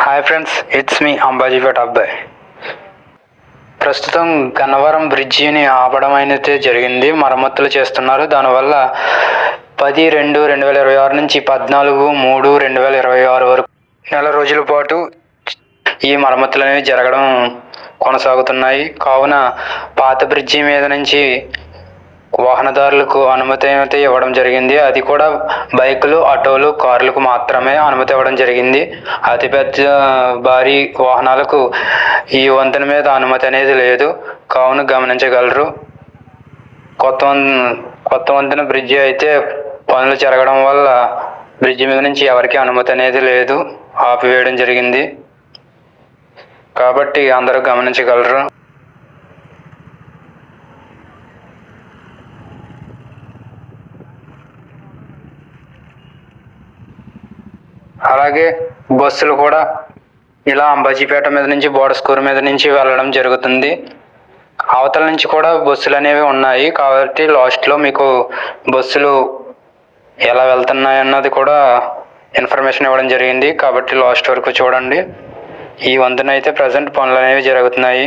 Hi friends, it's me Ambajipeta అబ్బాయి. ప్రస్తుతం గన్నవరం బ్రిడ్జిని ఆపడం అయితే జరిగింది. మరమ్మతులు చేస్తున్నారు. దానివల్ల 10/2/2026 నుంచి 14/3/2026 వరకు నెల రోజుల పాటు ఈ మరమ్మతులు అనేవి జరగడం కొనసాగుతున్నాయి. కావున పాత బ్రిడ్జి మీద నుంచి వాహనదారులకు అనుమతి అయితే ఇవ్వడం జరిగింది. అది కూడా బైకులు, ఆటోలు, కార్లకు మాత్రమే అనుమతి ఇవ్వడం జరిగింది. అతిపెద్ద భారీ వాహనాలకు ఈ వంతెన మీద అనుమతి అనేది లేదు. కావున గమనించగలరు. కొత్త వంతెన బ్రిడ్జి అయితే పనులు జరగడం వల్ల బ్రిడ్జి మీద నుంచి ఎవరికి అనుమతి అనేది లేదు, ఆపివేయడం జరిగింది. కాబట్టి అందరూ గమనించగలరు. అలాగే బస్సులు కూడా ఇలా అంబాజీపేట మీద నుంచి బోడస్కూరు మీద నుంచి వెళ్ళడం జరుగుతుంది. అవతల నుంచి కూడా బస్సులు అనేవి ఉన్నాయి. కాబట్టి లాస్ట్లో మీకు బస్సులు ఎలా వెళ్తున్నాయి అన్నది కూడా ఇన్ఫర్మేషన్ ఇవ్వడం జరిగింది. కాబట్టి లాస్ట్ వరకు చూడండి. ఈ వంతెన అయితే ప్రజెంట్ పనులు అనేవి జరుగుతున్నాయి.